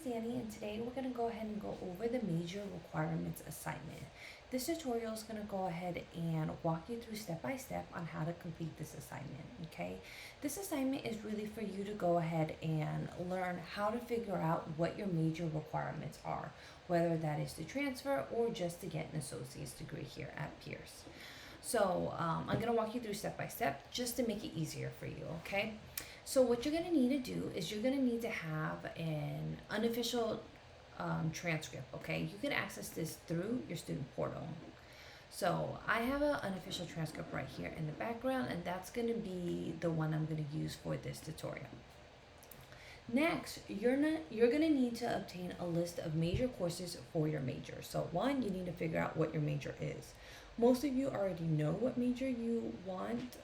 Danny, and today we're going to go ahead and go over the major requirements assignment. This tutorial is going to go ahead and walk you through step by step on how to complete this assignment, okay? This assignment is really for you to go ahead and learn how to figure out what your major requirements are, whether that is to transfer or just to get an associate's degree here at Pierce. So I'm going to walk you through step by step just to make it easier for you, okay? So what you're going to need to do is you're going to need to have an unofficial transcript, okay? You can access this through your student portal. So I have an unofficial transcript right here in the background, and that's going to be the one I'm going to use for this tutorial. Next, you're going to need to obtain a list of major courses for your major. So one, you need to figure out what your major is. Most of you already know what major you want,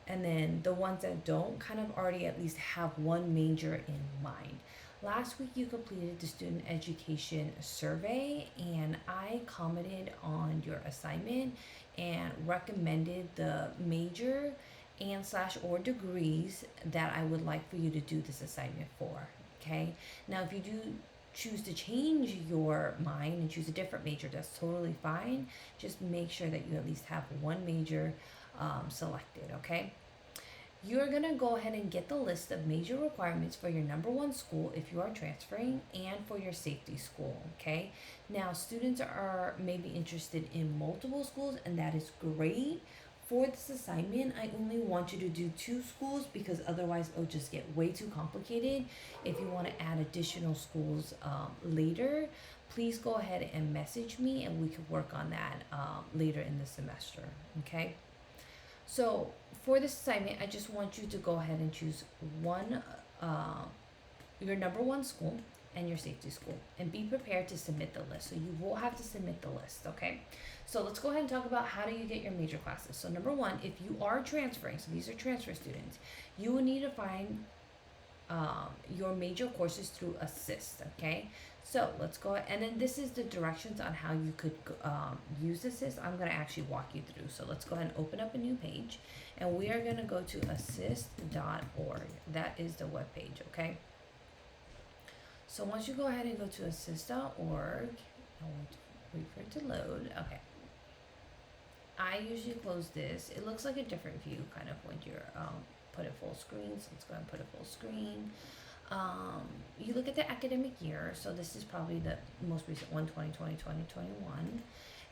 and then the ones that don't kind of already at least have one major in mind. Last week you completed the student education survey, and I commented on your assignment and recommended the major and slash or degrees that I would like for you to do this assignment for, okay? Now if you do choose to change your mind and choose a different major, that's totally fine. Just make sure that you at least have one major selected, okay? You're gonna go ahead and get the list of major requirements for your number one school if you are transferring, and for your safety school, okay? Now, students are maybe interested in multiple schools, and that is great. For this assignment, I only want you to do 2 schools because otherwise it'll just get way too complicated. If you want to add additional schools later, please go ahead and message me and we can work on that later in the semester, okay? So for this assignment, I just want you to go ahead and choose one, your number one school and your safety school, and be prepared to submit the list. So you will have to submit the list, okay? So let's go ahead and talk about how do you get your major classes. So number one, if you are transferring, so these are transfer students, you will need to find your major courses through Assist, okay? So let's go, and then this is the directions on how you could use Assist. I'm going to actually walk you through. So let's go ahead and open up a new page, and we are going to go to assist.org. That is the web page, okay? So once you go ahead and go to assist.org, I'll wait for it to load. Okay. I usually close this. It looks like a different view kind of when you're put it full screen. So let's go ahead and put it full screen. You look at the academic year. So this is probably the most recent one, 2020, 2021.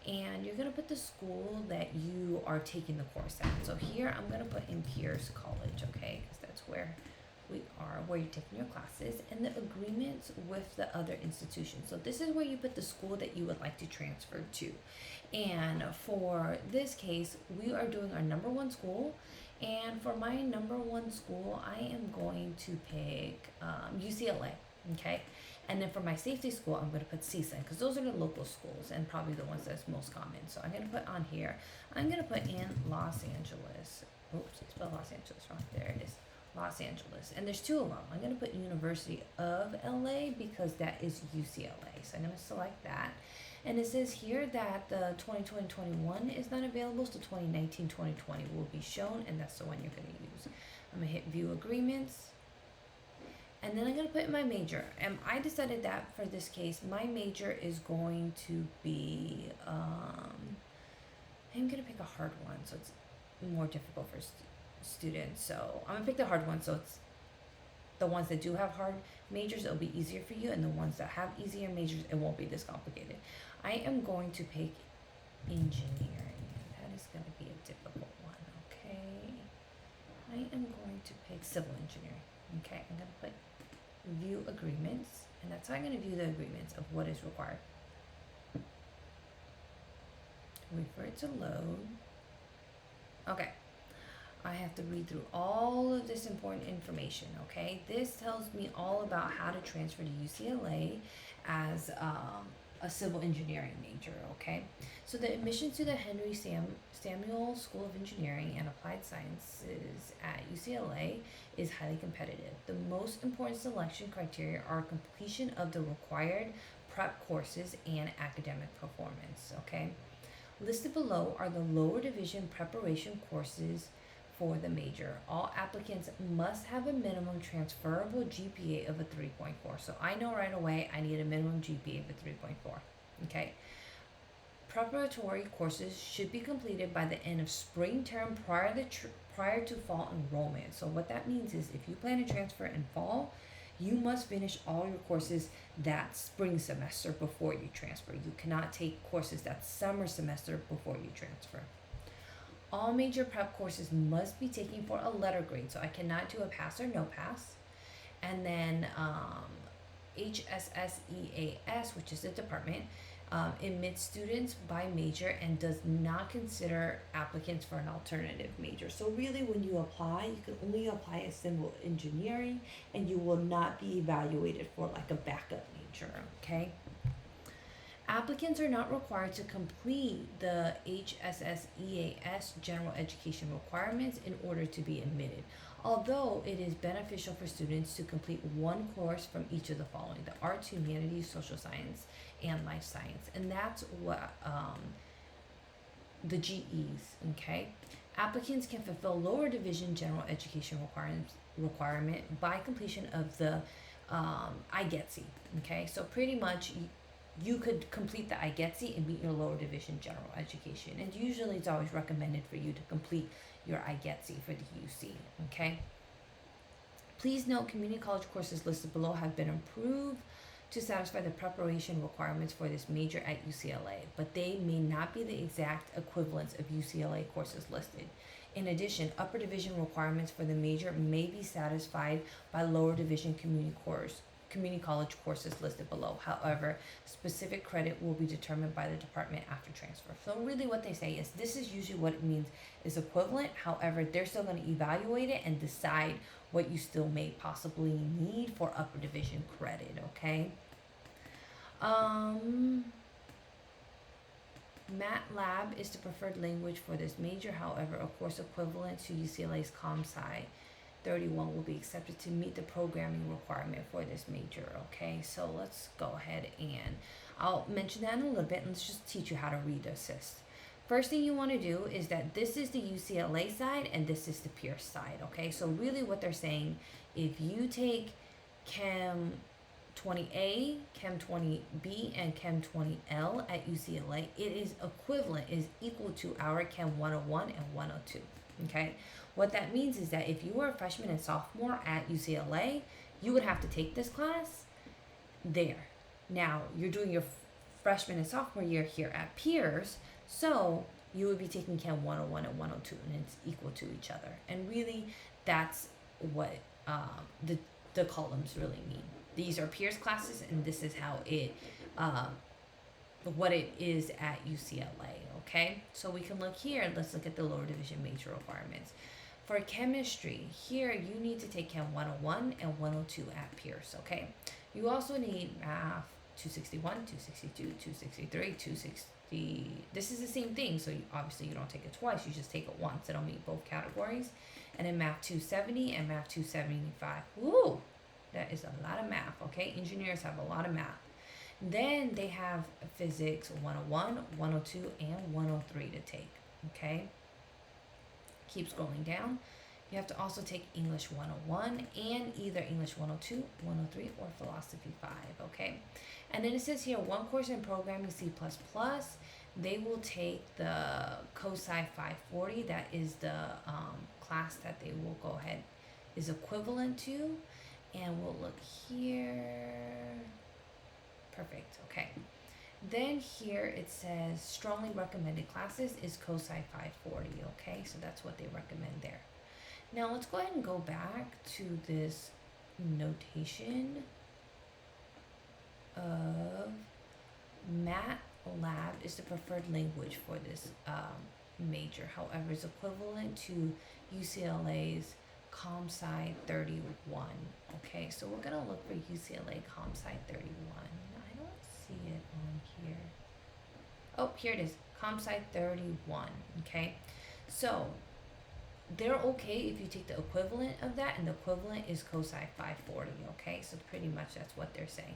And you're going to put the school that you are taking the course at. So here I'm going to put in Pierce College, okay? Because that's where we are, where you're taking your classes, and the agreements with the other institutions. So this is where you put the school that you would like to transfer to. And for this case, we are doing our number one school. And for my number one school, I am going to pick UCLA, okay? And then for my safety school, I'm going to put CSUN, because those are the local schools and probably the ones that's most common. So I'm going to put on here, I'm going to put in Los Angeles. Oops, I spelled Los Angeles wrong. There it is. Los Angeles, and there's 2 of them. I'm going to put University of LA because that is UCLA. So I'm going to select that. And it says here that the 2020-21 is not available, so 2019-2020 will be shown, and that's the one you're going to use. I'm going to hit View Agreements, and then I'm going to put in my major. And I decided that for this case, my major is going to be, I'm going to pick a hard one, so it's more difficult for students. So I'm gonna pick the hard ones, so it's the ones that do have hard majors, it'll be easier for you, and the ones that have easier majors, it won't be this complicated. I am going to pick engineering. That is going to be a difficult one, okay? I am going to pick civil engineering. Okay, I'm going to put view agreements, and that's how I'm going to view the agreements of what is required. Wait for it to load. Okay, I have to read through all of this important information, okay? This tells me all about how to transfer to UCLA as a civil engineering major, okay? So the admissions to the Henry Samuel School of Engineering and Applied Sciences at UCLA is highly competitive. The most important selection criteria are completion of the required prep courses and academic performance, okay? Listed below are the lower division preparation courses for the major. All applicants must have a minimum transferable GPA of a 3.4. So I know right away I need a minimum GPA of a 3.4. Okay. Preparatory courses should be completed by the end of spring term prior to fall enrollment. So what that means is if you plan to transfer in fall, you must finish all your courses that spring semester before you transfer. You cannot take courses that summer semester before you transfer. All major prep courses must be taken for a letter grade. So I cannot do a pass or no pass. And then HSSEAS, which is the department, admits students by major and does not consider applicants for an alternative major. So really when you apply, you can only apply as civil engineering and you will not be evaluated for like a backup major, okay? Applicants are not required to complete the HSSEAS general education requirements in order to be admitted, although it is beneficial for students to complete one course from each of the following: the arts, humanities, social science, and life science. And that's what the GEs, okay? Applicants can fulfill lower division general education requirement by completion of the IGETC, okay? So pretty much you could complete the IGETC and meet your lower division general education. And usually it's always recommended for you to complete your IGETC for the UC, okay? Please note community college courses listed below have been improved to satisfy the preparation requirements for this major at UCLA, but they may not be the exact equivalents of UCLA courses listed. In addition, upper division requirements for the major may be satisfied by lower division community college courses listed below. However, specific credit will be determined by the department after transfer. So really what they say is this is usually what it means is equivalent. However, they're still going to evaluate it and decide what you still may possibly need for upper division credit, okay? MATLAB is the preferred language for this major. However, a course equivalent to UCLA's ComSci 31 will be accepted to meet the programming requirement for this major, okay? So let's go ahead and I'll mention that in a little bit and let's just teach you how to read assist. First thing you want to do is that this is the UCLA side and this is the Pierce side, okay? So really what they're saying, if you take Chem 20A, Chem 20B, and Chem 20L at UCLA, it is equivalent, is equal to our Chem 101 and 102, okay? What that means is that if you were a freshman and sophomore at UCLA, you would have to take this class there. Now, you're doing your freshman and sophomore year here at Pierce, so you would be taking Chem 101 and 102, and it's equal to each other. And really, that's what the columns really mean. These are Pierce classes, and this is how it, what it is at UCLA, okay? So we can look here, let's look at the lower division major requirements. For chemistry, here you need to take Chem 101 and 102 at Pierce, okay? You also need math 261, 262, 263, 260. This is the same thing, so obviously you don't take it twice, you just take it once. It'll meet both categories. And then math 270 and math 275. Woo! That is a lot of math, okay? Engineers have a lot of math. Then they have physics 101, 102, and 103 to take, okay? Keep scrolling down. You have to also take English 101 and either English 102, 103, or Philosophy 5, okay? And then it says here, one course in programming C++. They will take the COSI 540. That is the class that they will go ahead is equivalent to. And we'll look here. Perfect, okay. Then here it says strongly recommended classes is COSI 540, okay? So that's what they recommend there. Now let's go ahead and go back to this notation of MATLAB is the preferred language for this major. However, it's equivalent to UCLA's ComSci 31. Okay, so we're gonna look for UCLA ComSci 31. I don't see it on here. Oh, here it is, ComSci 31. Okay, so they're okay if you take the equivalent of that, and the equivalent is COSI 540. Okay, so pretty much that's what they're saying.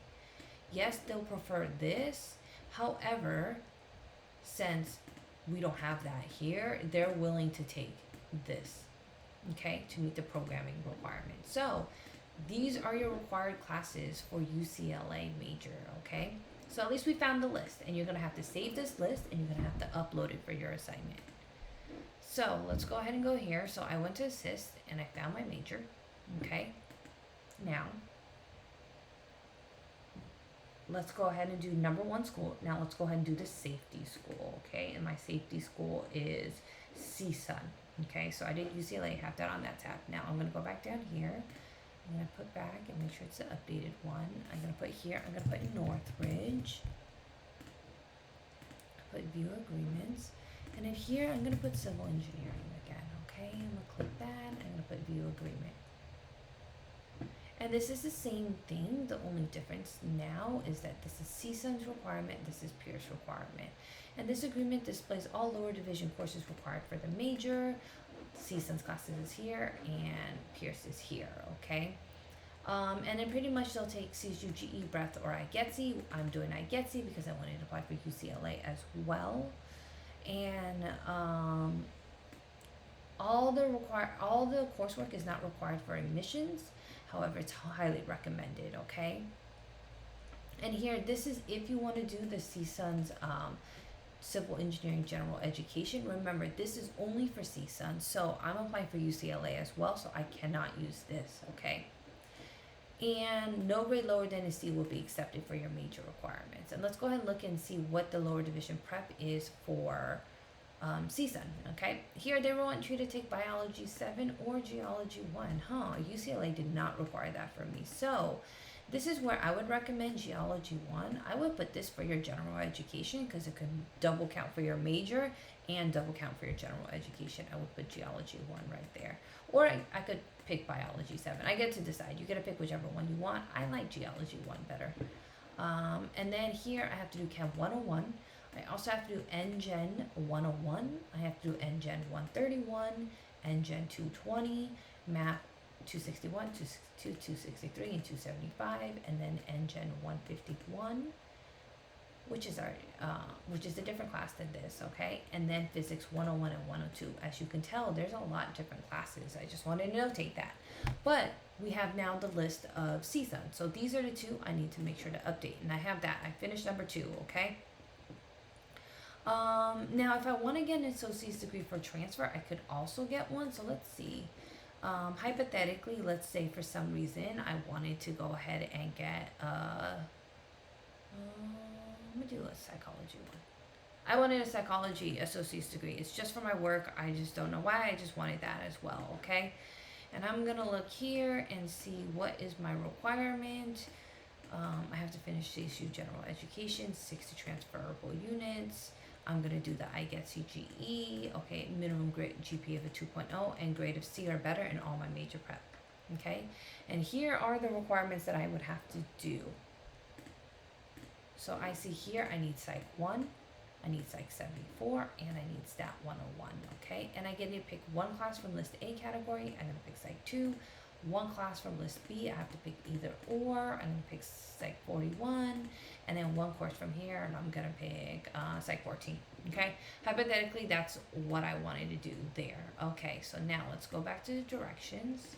Yes, they'll prefer this. However, since we don't have that here, they're willing to take this. okay, to meet the programming requirements. So these are your required classes for UCLA major, okay? So at least we found the list, and you're gonna have to save this list and you're gonna have to upload it for your assignment. So let's go ahead and go here. So I went to assist and I found my major, okay? Now, let's go ahead and do number one school. Now let's go ahead and do the safety school, okay? And my safety school is CSUN, okay? So I did UCLA, have that on that tab. Now I'm gonna go back down here. I'm gonna put back and make sure it's the updated one. I'm gonna put here, I'm gonna put Northridge. Put view agreements. And then here, I'm gonna put civil engineering again, okay? I'm gonna click that, I'm gonna put view agreement. And this is the same thing. The only difference now is that this is CSUN's requirement, this is Pierce requirement. And this agreement displays all lower division courses required for the major. CSUN's classes is here and Pierce is here, okay? And then pretty much they'll take CSU, Breath, or IGETC. I'm doing IGETC because I wanted to apply for UCLA as well. And all the coursework is not required for admissions. However, it's highly recommended, okay? And here, this is if you want to do the CSUN's Civil Engineering General Education. Remember, this is only for CSUN, so I'm applying for UCLA as well, so I cannot use this, okay? And no grade lower than a C will be accepted for your major requirements. And let's go ahead and look and see what the lower division prep is for CSUN, okay? Here they want you to take Biology 7 or Geology 1. UCLA did not require that for me. So this is where I would recommend Geology 1. I would put this for your general education because it could double count for your major and double count for your general education. I would put Geology 1 right there. Or I could pick Biology 7. I get to decide. You get to pick whichever one you want. I like Geology 1 better. And then here I have to do Chem 101. I also have to do NGen 101. I have to do NGen 131, NGen 220, Math 261, 262, 263, and 275, and then NGen 151, which is a different class than this, okay? And then Physics 101 and 102. As you can tell, there's a lot of different classes. I just wanted to notate that. But we have now the list of CSUN. So these are the two I need to make sure to update. And I have that. I finished number 2, okay? Now, if I want to get an associate's degree for transfer, I could also get one. So let's see. Hypothetically, let's say for some reason I wanted to go ahead and get I'm gonna do a psychology one. I wanted a psychology associate's degree. It's just for my work. I just don't know why. I just wanted that as well, okay? And I'm gonna look here and see what is my requirement. I have to finish CSU General Education, 60 transferable units. I'm going to do the IGETC GE, okay, minimum grade GPA of a 2.0 and grade of C or better in all my major prep, okay? And here are the requirements that I would have to do. So I see here I need Psych 1, I need Psych 74, and I need Stat 101, okay? And I get to pick one class from List A category. I'm going to pick Psych 2. One class from List B, I have to pick either or. I'm going to pick Psych 41, and then one course from here, and I'm going to pick Psych 14, okay? Hypothetically, that's what I wanted to do there. Okay, so now let's go back to the directions.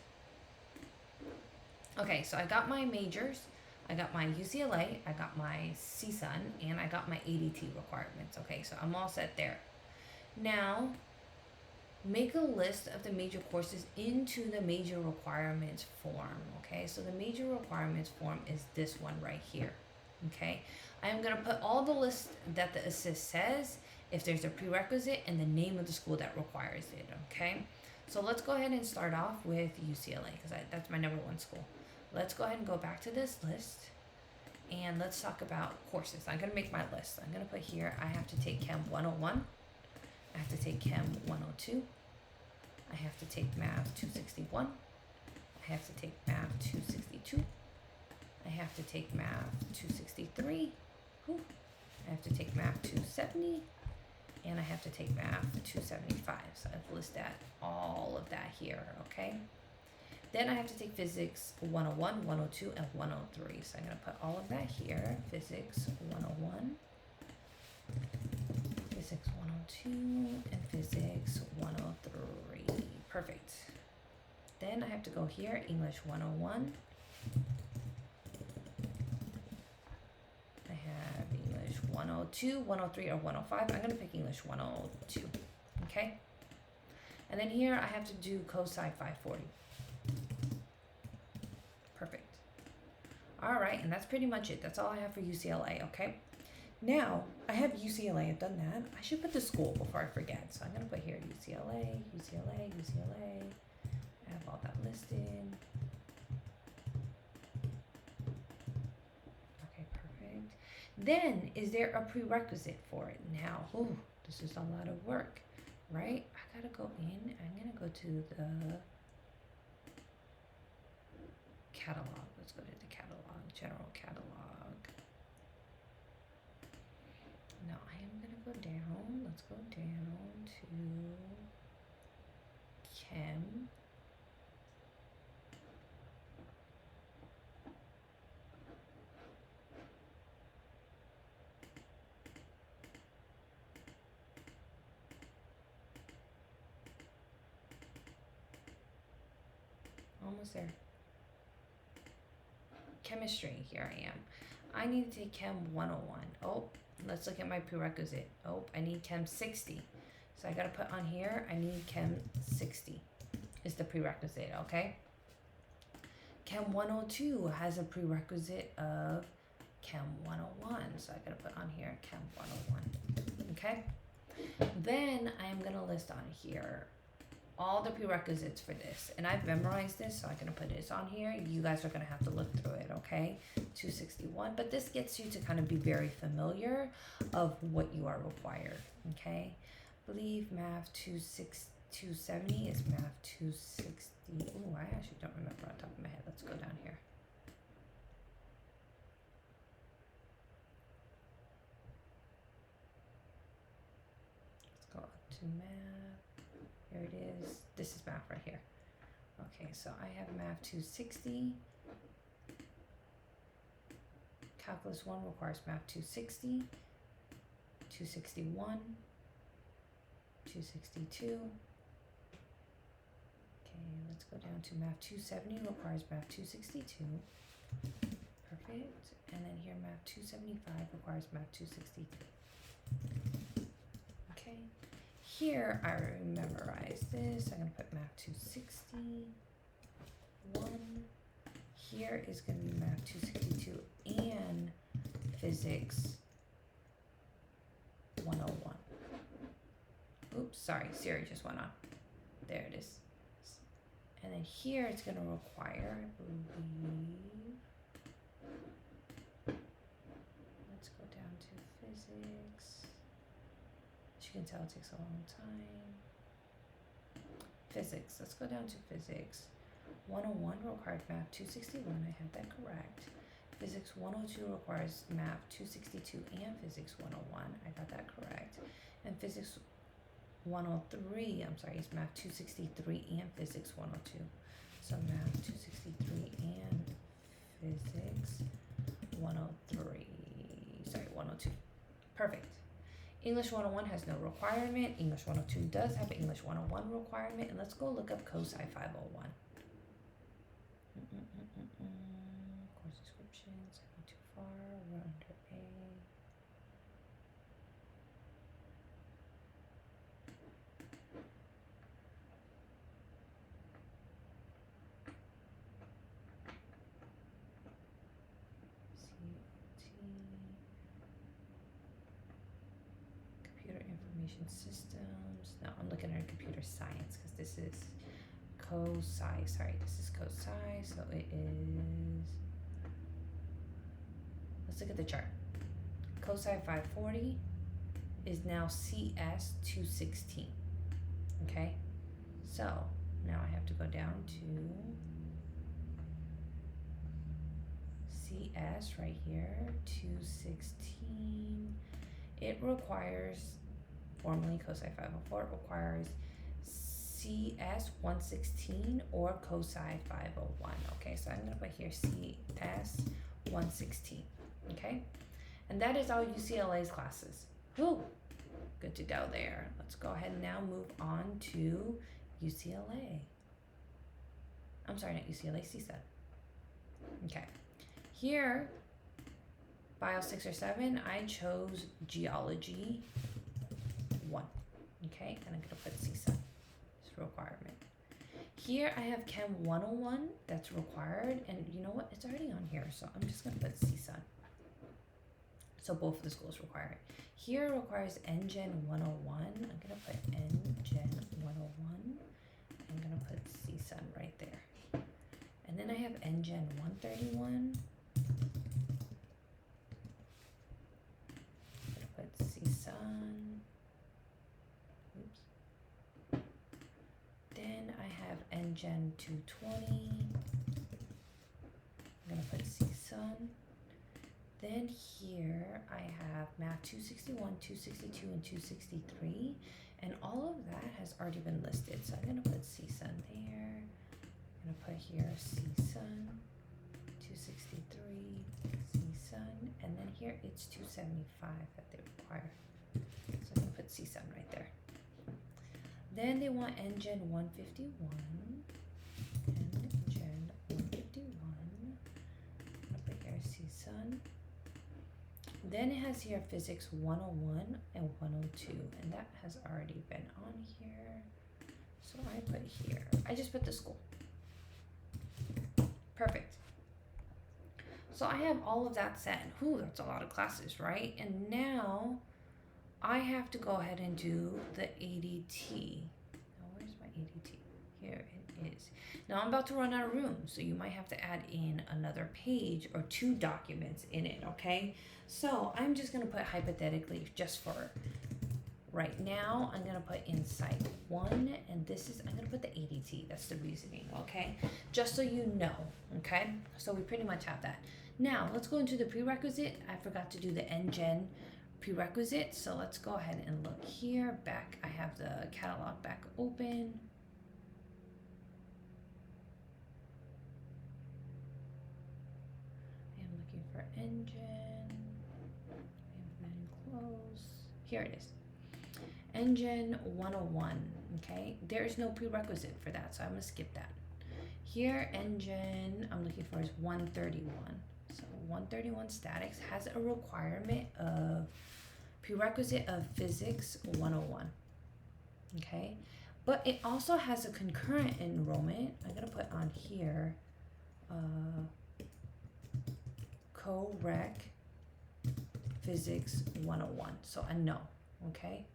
Okay, so I got my majors, I got my UCLA, I got my CSUN, and I got my ADT requirements. Okay, so I'm all set there. Now, make a list of the major courses into the major requirements form, okay? So the major requirements form is this one right here, okay? I'm gonna put all the lists that the assist says, if there's a prerequisite, and the name of the school that requires it, okay? So let's go ahead and start off with UCLA, because that's my number 1 school. Let's go ahead and go back to this list, and let's talk about courses. I'm gonna make my list. I'm gonna put here, I have to take Chem 101, I have to take Chem 102. I have to take Math 261. I have to take Math 262. I have to take Math 263. Whew. I have to take Math 270. And I have to take Math 275. So I've listed all of that here, okay? Then I have to take Physics 101, 102, and 103. So I'm going to put all of that here. Physics 101. Physics 102 and Physics 103. Perfect. Then I have to go here, English 101. I have English 102, 103, or 105. I'm going to pick English 102. Okay? And then here I have to do COSI 540. Perfect. All right, and that's pretty much it. That's all I have for UCLA, okay? Now, I have UCLA. I've done that. I should put the school before I forget. So I'm going to put here UCLA, UCLA, UCLA. I have all that listed. Okay, perfect. Then, is there a prerequisite for it? Now, ooh, this is a lot of work, right? I got to go in. I'm going to go to the catalog. Let's go to the catalog, general catalog. Now I am going to go down. Let's go down to Chem. Almost there. Chemistry, here I am. I need to take Chem 101. Oh, let's look at my prerequisite. Oh, I need Chem 60. So I gotta put on here, I need Chem 60 is the prerequisite, okay? Chem 102 has a prerequisite of Chem 101. So I gotta put on here Chem 101, okay? Then I am gonna list on here all the prerequisites for this, and I've memorized this, so I'm gonna put this on here. You guys are gonna have to look through it, okay? 261, but this gets you to kind of be very familiar of what you are required, okay? I believe math 270 is math 260. Oh, I actually don't remember on top of my head. Let's go down here. Let's go up to math. Here it is. This is math right here. Okay, so I have math 260. Calculus 1 requires math 260, 261, 262. Okay, let's go down to math 270 requires math 262. Perfect. And then here math 275 requires math 263. Okay. Here I memorized this. I'm going to put math 261. Here is going to be math 262 and physics 101. Oops, sorry, Siri just went on. There it is. And then here it's going to require, I believe, let's go down to physics. As you can tell, it takes a long time. Physics, let's go down to physics. 101 required math 261, I had that correct. Physics 102 requires math 262 and physics 101, I got that correct. And physics 103, I'm sorry, is math 263 and physics 102. So math 263 and physics 103, sorry, 102. Perfect. English 101 has no requirement. English 102 does have an English 101 requirement. And let's go look up COSI 501. Course descriptions, not too far, we're under A. Computer information systems. No, I'm looking at computer science because this is COSI. Sorry, this is COSI. So it is. Let's look at the chart. COSI 540 is now CS 216. Okay, so now I have to go down to CS right here, 216. It requires, formally COSI 504, it requires CS 116 or COSI 501. Okay, so I'm going to put here CS 116. Okay, and that is all UCLA's classes. Woo! Good to go there. Let's go ahead and now move on to UCLA. I'm sorry, not UCLA, CSUN. Okay. Here, Bio 6 or 7, I chose Geology 1. Okay, and I'm going to put CSUN. It's a requirement. Here I have Chem 101, that's required, and you know what? It's already on here, so I'm just going to put CSUN. So both of the schools require it. Here it requires NGen 101. I'm going to put NGen 101. I'm going to put CSUN right there. And then I have NGen 131. I'm going to put CSUN. Oops. Then I have NGen 220. I'm going to put CSUN. Then here I have Math 261, 262, and 263, and all of that has already been listed. So I'm going to put CSUN there. I'm going to put here CSUN, 263, CSUN, and then here it's 275 that they require. So I'm going to put CSUN right there. Then they want NGen 151, NGen 151. I'm going to put here CSUN. Then it has here Physics 101 and 102, and that has already been on here. So I put here, I just put the school. Perfect. So I have all of that set. Whew, that's a lot of classes, right? And now I have to go ahead and do the ADT. Now where's my ADT? Here it is. Now I'm about to run out of room, so you might have to add in another page or 2 documents in it, okay? So I'm just gonna put hypothetically, just for right now, I'm gonna put in Site 1, and this is, I'm gonna put the ADT, that's the reasoning, okay? Just so you know, okay? So we pretty much have that. Now, let's go into the prerequisite. I forgot to do the NGen prerequisite, so let's go ahead and look here. Back, I have the catalog back open. I'm looking for NGen. Here it is. NGen 101, okay? There is no prerequisite for that, so I'm gonna skip that. Here, NGen, I'm looking for is 131. So 131 statics has a requirement of prerequisite of Physics 101, okay? But it also has a concurrent enrollment. I'm gonna put on here, co-rec Physics 101, so a no, okay?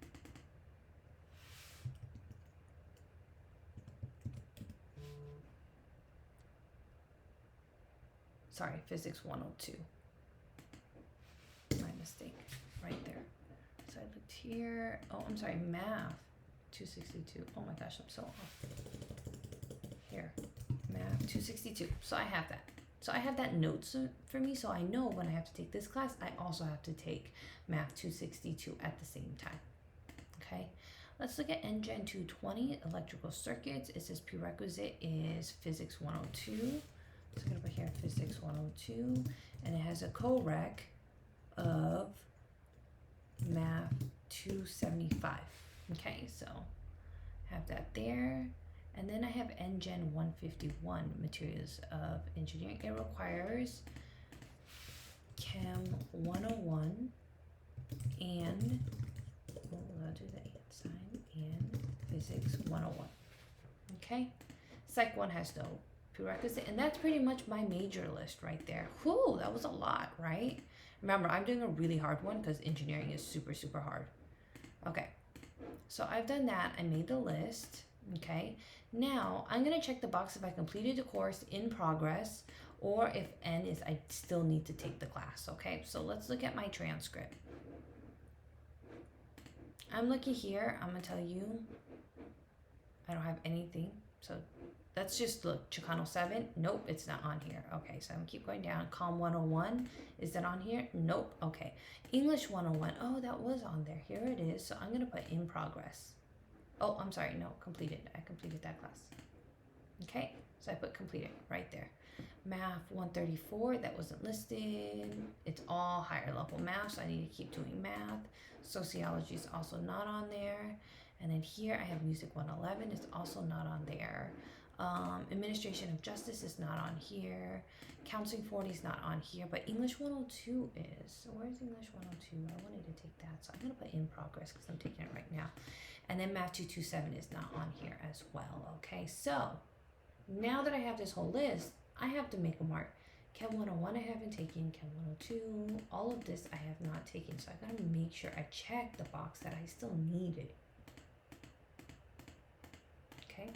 Sorry, Physics 102. My mistake, right there. So I looked here, oh, I'm sorry, Math 262. Oh my gosh, I'm so off. Here, Math 262, so I have that. So I have that notes for me, so I know when I have to take this class, I also have to take Math 262 at the same time, okay? Let's look at NGen 220, electrical circuits. It says prerequisite is Physics 102. So I'm gonna put here Physics 102, and it has a co-rec of Math 275, okay? So have that there. And then I have NGen 151, materials of engineering. It requires Chem 101 and, I'll do the and sign, and Physics 101, okay? Psych 1 has no prerequisite, and that's pretty much my major list right there. Whew, that was a lot, right? Remember, I'm doing a really hard one because engineering is super, super hard. Okay, so I've done that. I made the list. Okay, now I'm going to check the box if I completed the course in progress, or if N is I still need to take the class. Okay, so let's look at my transcript. I'm looking here. I'm going to tell you I don't have anything. So let's just look. Chicano 7. Nope, it's not on here. Okay, so I'm going to keep going down. Com 101. Is that on here? Nope. Okay. English 101. Oh, that was on there. Here it is. So I'm going to put in progress. Oh, I'm sorry, no, completed. I completed that class. Okay, so I put completed right there. Math 134, that wasn't listed. It's all higher level math, so I need to keep doing math. Sociology is also not on there. And then here I have music 111, it's also not on there. Administration of Justice is not on here. Counseling 40 is not on here, but English 102 is. So where's English 102? I wanted to take that, so I'm gonna put in progress because I'm taking it right now. And then Math 227 is not on here as well, okay? So now that I have this whole list, I have to make a mark. Chem 101 I haven't taken, Chem 102, all of this I have not taken. So I gotta make sure I check the box that I still need it. Okay,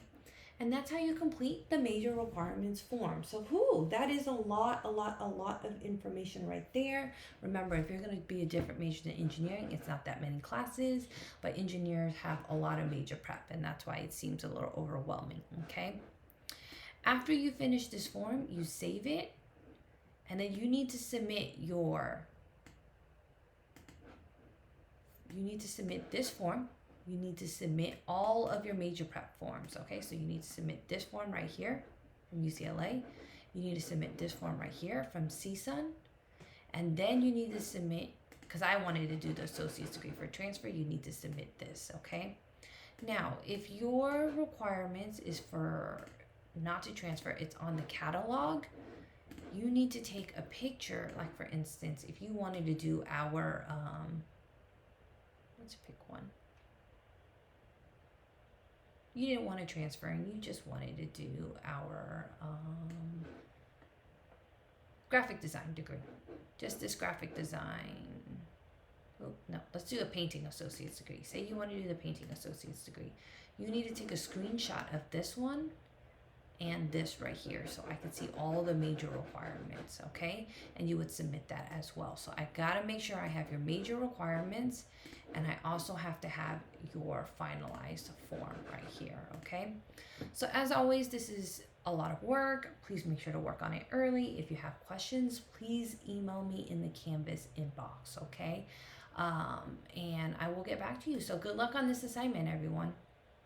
and that's how you complete the major requirements form. So that is a lot of information right there. Remember, if you're gonna be a different major than engineering, it's not that many classes, but engineers have a lot of major prep, and that's why it seems a little overwhelming, okay? After you finish this form, you save it, and then you need to submit this form. You need to submit all of your major prep forms, okay? So you need to submit this form right here from UCLA. You need to submit this form right here from CSUN. And then you need to submit, because I wanted to do the associate's degree for transfer, you need to submit this, okay? Now, if your requirements is for not to transfer, it's on the catalog, you need to take a picture. Like for instance, if you wanted to do our, let's pick one. You didn't want to transfer and you just wanted to do our graphic design degree. Just this graphic design. Oh, no, let's do a painting associate's degree. Say you want to do the painting associate's degree. You need to take a screenshot of this one and this right here so I can see all the major requirements, okay? And you would submit that as well. So I gotta make sure I have your major requirements, and I also have to have your finalized form right here, okay? So as always, this is a lot of work. Please make sure to work on it early. If you have questions, please email me in the Canvas inbox, okay? And I will get back to you. So good luck on this assignment, everyone.